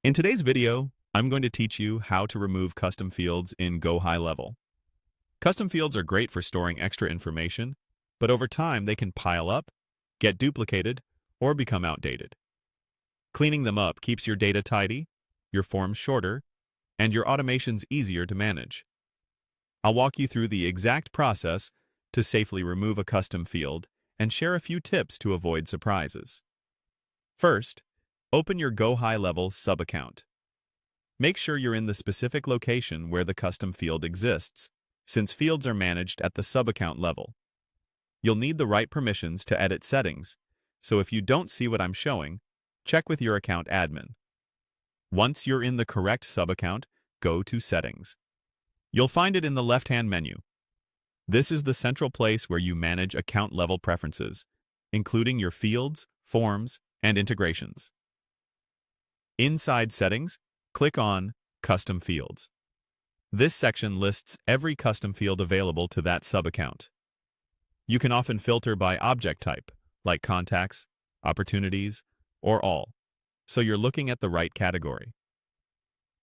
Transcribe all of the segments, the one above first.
In today's video, I'm going to teach you how to remove custom fields in GoHighLevel. Custom fields are great for storing extra information, but over time they can pile up, get duplicated, or become outdated. Cleaning them up keeps your data tidy, your forms shorter, and your automations easier to manage. I'll walk you through the exact process to safely remove a custom field and share a few tips to avoid surprises. First, open your GoHighLevel sub-account. Make sure you're in the specific location where the custom field exists, since fields are managed at the sub-account level. You'll need the right permissions to edit settings, so if you don't see what I'm showing, check with your account admin. Once you're in the correct sub-account, go to Settings. You'll find it in the left-hand menu. This is the central place where you manage account-level preferences, including your fields, forms, and integrations. Inside Settings, click on Custom Fields. This section lists every custom field available to that sub-account. You can often filter by object type, like contacts, opportunities, or all, so you're looking at the right category.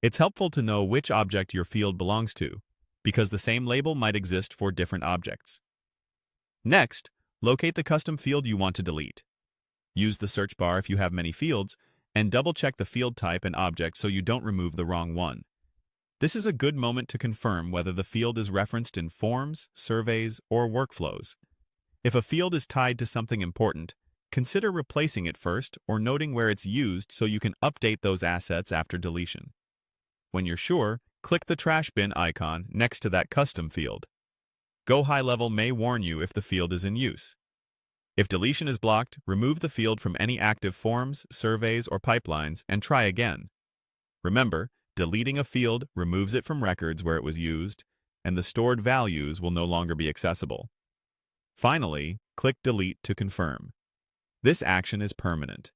It's helpful to know which object your field belongs to, because the same label might exist for different objects. Next, locate the custom field you want to delete. Use the search bar if you have many fields, and double-check the field type and object so you don't remove the wrong one. This is a good moment to confirm whether the field is referenced in forms, surveys, or workflows. If a field is tied to something important, consider replacing it first or noting where it's used so you can update those assets after deletion. When you're sure, click the trash bin icon next to that custom field. GoHighLevel may warn you if the field is in use. If deletion is blocked, remove the field from any active forms, surveys, or pipelines and try again. Remember, deleting a field removes it from records where it was used, and the stored values will no longer be accessible. Finally, click Delete to confirm. This action is permanent.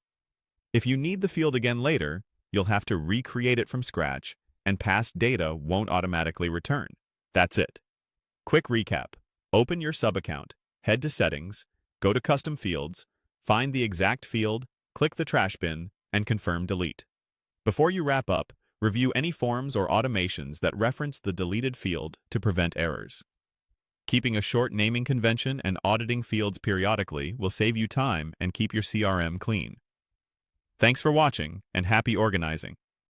If you need the field again later, you'll have to recreate it from scratch, and past data won't automatically return. That's it. Quick recap. Open your sub-account, head to Settings, go to Custom Fields, find the exact field, click the trash bin, and confirm Delete. Before you wrap up, review any forms or automations that reference the deleted field to prevent errors. Keeping a short naming convention and auditing fields periodically will save you time and keep your CRM clean. Thanks for watching, and happy organizing!